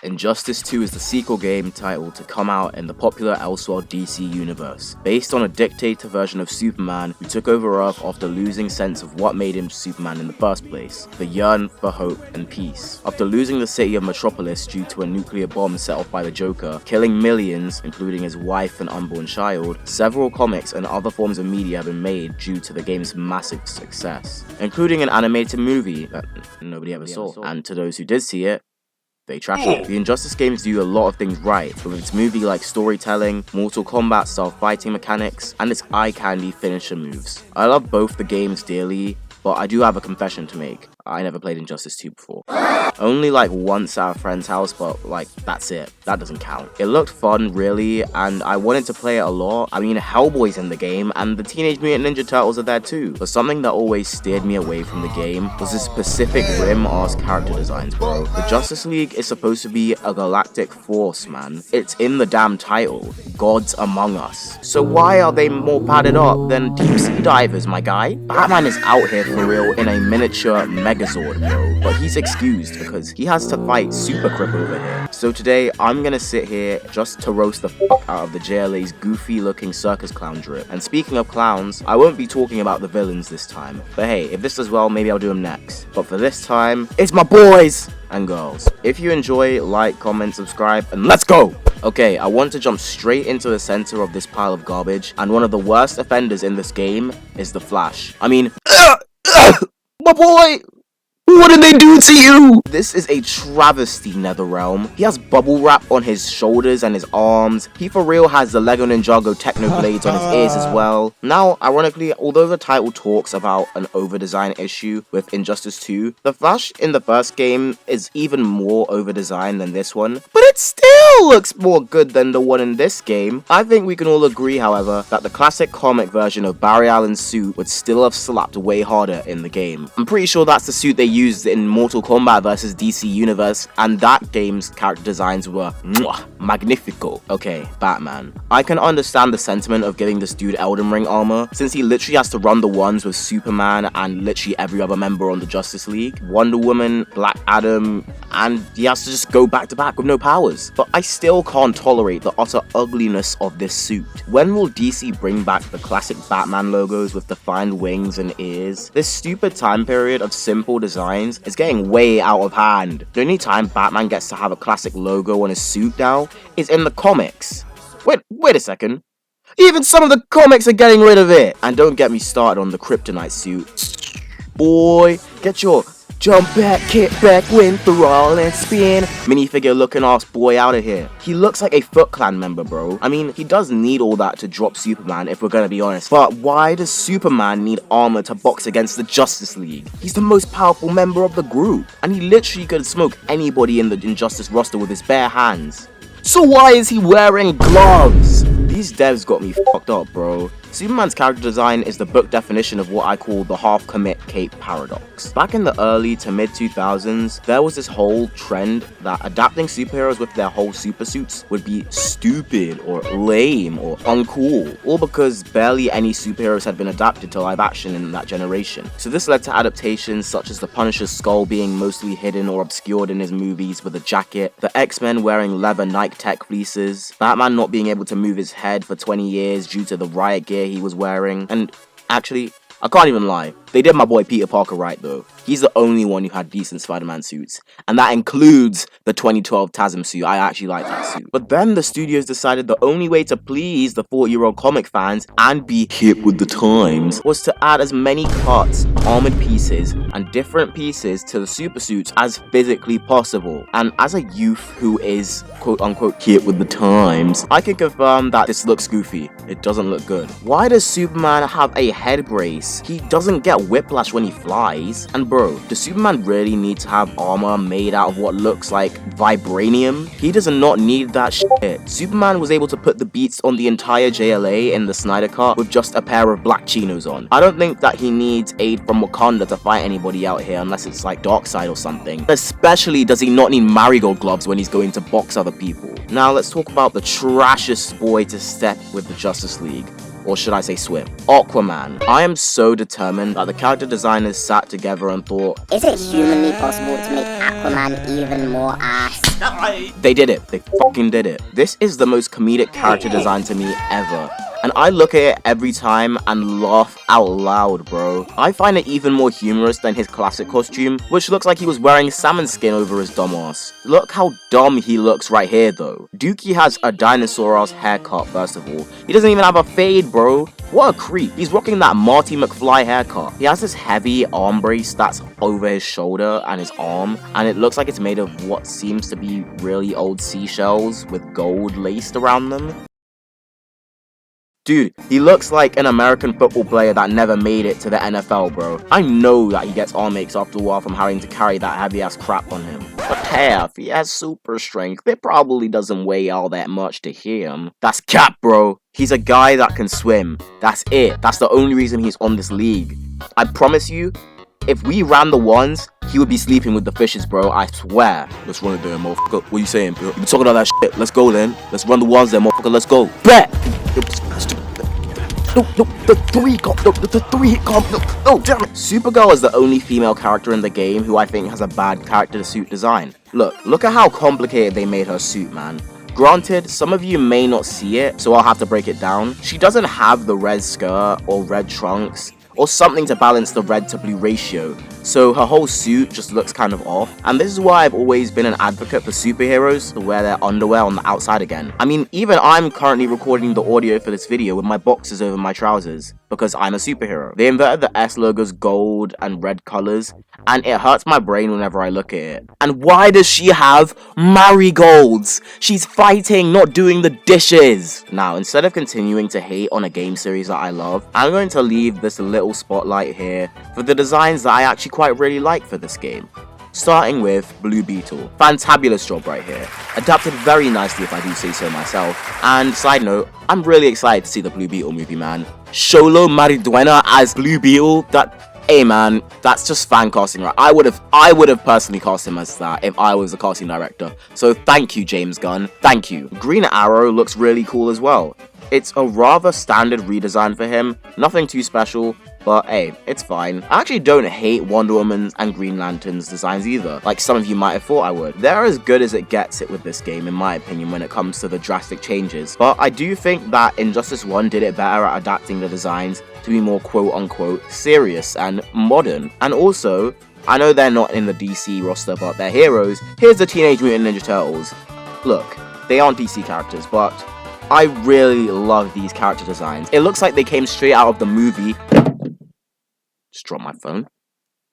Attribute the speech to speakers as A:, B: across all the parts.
A: Injustice 2 is the sequel game titled to come out in the popular Elseworld DC universe, based on a dictator version of Superman who took over Earth after losing sense of what made him Superman in the first place, the yearn for hope and peace. After losing the city of Metropolis due to a nuclear bomb set off by the Joker, killing millions, including his wife and unborn child, several comics and other forms of media have been made due to the game's massive success, including an animated movie that nobody ever saw, and to those who did see it, they trash it. The Injustice games do a lot of things right, with its movie-like storytelling, Mortal Kombat style fighting mechanics, and its eye-candy finisher moves. I love both the games dearly, but I do have a confession to make. I never played Injustice 2 before. Only like once at a friend's house, but like that's it. That doesn't count. It looked fun, really, and I wanted to play it a lot. I mean, Hellboy's in the game, and the Teenage Mutant Ninja Turtles are there too. But something that always steered me away from the game was the specific rim-ass character designs, bro. The Justice League is supposed to be a galactic force, man. It's in the damn title, Gods Among Us. So why are they more padded up than deep sea divers, my guy? Batman is out here for real in a miniature Megazord, bro, but he's excused because he has to fight Super Crip over here. So today, I'm gonna sit here just to roast the fuck out of the JLA's goofy looking circus clown drip. And speaking of clowns, I won't be talking about the villains this time, but hey, if this does well, maybe I'll do them next. But for this time, it's my boys and girls. If you enjoy, like, comment, subscribe, and let's go! Okay, I want to jump straight into the center of this pile of garbage, and one of the worst offenders in this game is the Flash. I mean, my boy! What did they do to you? This is a travesty, NetherRealm. He has bubble wrap on his shoulders and his arms. He for real has the Lego Ninjago techno blades on his ears as well. Now, ironically, although the title talks about an over-design issue with Injustice 2, the Flash in the first game is even more over-designed than this one, but it still looks more good than the one in this game. I think we can all agree, however, that the classic comic version of Barry Allen's suit would still have slapped way harder in the game. I'm pretty sure that's the suit they used in Mortal Kombat vs DC Universe, and that game's character designs were magnifico. Okay, Batman. I can understand the sentiment of giving this dude Elden Ring armor, since he literally has to run the ones with Superman and literally every other member on the Justice League, Wonder Woman, Black Adam, and he has to just go back to back with no powers. But I still can't tolerate the utter ugliness of this suit. When will DC bring back the classic Batman logos with defined wings and ears? This stupid time period of simple designs is getting way out of hand. The only time Batman gets to have a classic logo on his suit now is in the comics. Wait a second. Even some of the comics are getting rid of it. And don't get me started on the Kryptonite suit. Boy, get your jump back, kick back, win through all and spin minifigure looking ass boy out of here. He looks like a Foot Clan member, bro. I mean, he does need all that to drop Superman if we're gonna be honest. But why does Superman need armor to box against the Justice League? He's the most powerful member of the group, and he literally could smoke anybody in the Injustice roster with his bare hands. So why is he wearing gloves? These devs got me fucked up, bro. Superman's character design is the book definition of what I call the half-commit cape paradox. Back in the early to mid-2000s, there was this whole trend that adapting superheroes with their whole supersuits would be stupid or lame or uncool, all because barely any superheroes had been adapted to live action in that generation. So this led to adaptations such as the Punisher's skull being mostly hidden or obscured in his movies with a jacket, the X-Men wearing leather Nike Tech fleeces, Batman not being able to move his head for 20 years due to the riot gear he was wearing, and actually, I can't even lie, they did my boy Peter Parker right though. He's the only one who had decent Spider-Man suits, and that includes the 2012 TASM suit. I actually like that suit. But then the studios decided the only way to please the 40-year-old comic fans and be hip with the times was to add as many cuts, armored pieces, and different pieces to the super suits as physically possible. And as a youth who is quote-unquote hip with the times, I can confirm that this looks goofy. It doesn't look good. Why does Superman have a head brace? He doesn't get whiplash when he flies. And bro, does Superman really need to have armor made out of what looks like vibranium? He does not need that shit. Superman was able to put the beats on the entire JLA in the Snyder Cut with just a pair of black chinos on. I don't think that he needs aid from Wakanda to fight anybody out here unless it's like Darkseid or something. Especially does he not need marigold gloves when he's going to box other people. Now let's talk about the trashiest boy to step with the Justice League. Or should I say swim? Aquaman. I am so determined that the character designers sat together and thought,
B: is it humanly possible to make Aquaman even more ass?
A: They did it. They fucking did it. This is the most comedic character design to me ever. And I look at it every time and laugh out loud, bro. I find it even more humorous than his classic costume, which looks like he was wearing salmon skin over his dumb ass. Look how dumb he looks right here, though. Dookie has a dinosaur-ass haircut, first of all. He doesn't even have a fade, bro. What a creep. He's rocking that Marty McFly haircut. He has this heavy arm brace that's over his shoulder and his arm, and it looks like it's made of what seems to be really old seashells with gold laced around them. Dude, he looks like an American football player that never made it to the NFL, bro. I know that he gets arm aches after a while from having to carry that heavy-ass crap on him. But half, he has super strength. It probably doesn't weigh all that much to him. That's cap, bro. He's a guy that can swim. That's it. That's the only reason he's on this league. I promise you, if we ran the ones, he would be sleeping with the fishes, bro. I swear. Let's run it there, motherfucker. What are you saying, bro? You been talking all that shit. Let's go, then. Let's run the ones there, motherfucker. Let's go. Bet! No, the three comp, no, damn it. Supergirl is the only female character in the game who I think has a bad character suit design. Look at how complicated they made her suit, man. Granted, some of you may not see it, so I'll have to break it down. She doesn't have the red skirt or red trunks, or something to balance the red to blue ratio, so her whole suit just looks kind of off. And this is why I've always been an advocate for superheroes to wear their underwear on the outside again. I mean, even I'm currently recording the audio for this video with my boxers over my trousers, because I'm a superhero. They inverted the S logo's gold and red colors, and it hurts my brain whenever I look at it. And why does she have marigolds? She's fighting, not doing the dishes. Now, instead of continuing to hate on a game series that I love, I'm going to leave this little spotlight here for the designs that I actually quite really like for this game. Starting with Blue Beetle. Fantabulous job right here. Adapted very nicely if I do say so myself. And side note, I'm really excited to see the Blue Beetle movie, man. Xolo Mariduena as Blue Beetle, hey man, that's just fan casting, right? I would have personally cast him as that if I was the casting director. So thank you, James Gunn. Thank you. Green Arrow looks really cool as well. It's a rather standard redesign for him, nothing too special, but hey, it's fine. I actually don't hate Wonder Woman's and Green Lantern's designs either, like some of you might have thought I would. They're as good as it gets it with this game, in my opinion, when it comes to the drastic changes. But I do think that Injustice 1 did it better at adapting the designs to be more quote-unquote serious and modern. And also, I know they're not in the DC roster, but they're heroes. Here's the Teenage Mutant Ninja Turtles. Look, they aren't DC characters, but I really love these character designs. It looks like they came straight out of the movie. Just dropped my phone.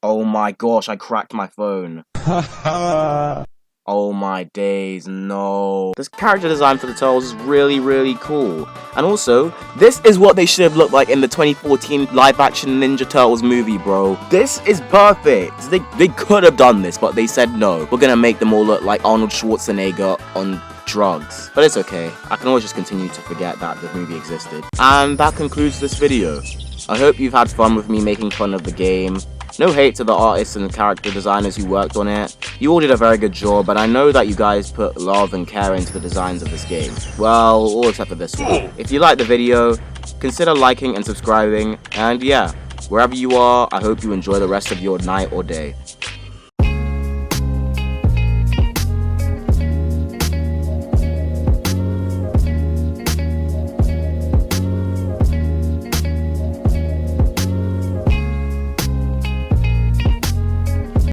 A: Oh my gosh, I cracked my phone. Oh my days, no. This character design for the Turtles is really, really cool. And also, this is what they should have looked like in the 2014 live-action Ninja Turtles movie, bro. This is perfect. They could have done this, but they said no. We're gonna make them all look like Arnold Schwarzenegger on drugs. But it's okay. I can always just continue to forget that the movie existed. And that concludes this video. I hope you've had fun with me making fun of the game. No hate to the artists and character designers who worked on it. You all did a very good job, but I know that you guys put love and care into the designs of this game. Well, all except for this one. If you liked the video, consider liking and subscribing, and yeah, wherever you are, I hope you enjoy the rest of your night or day.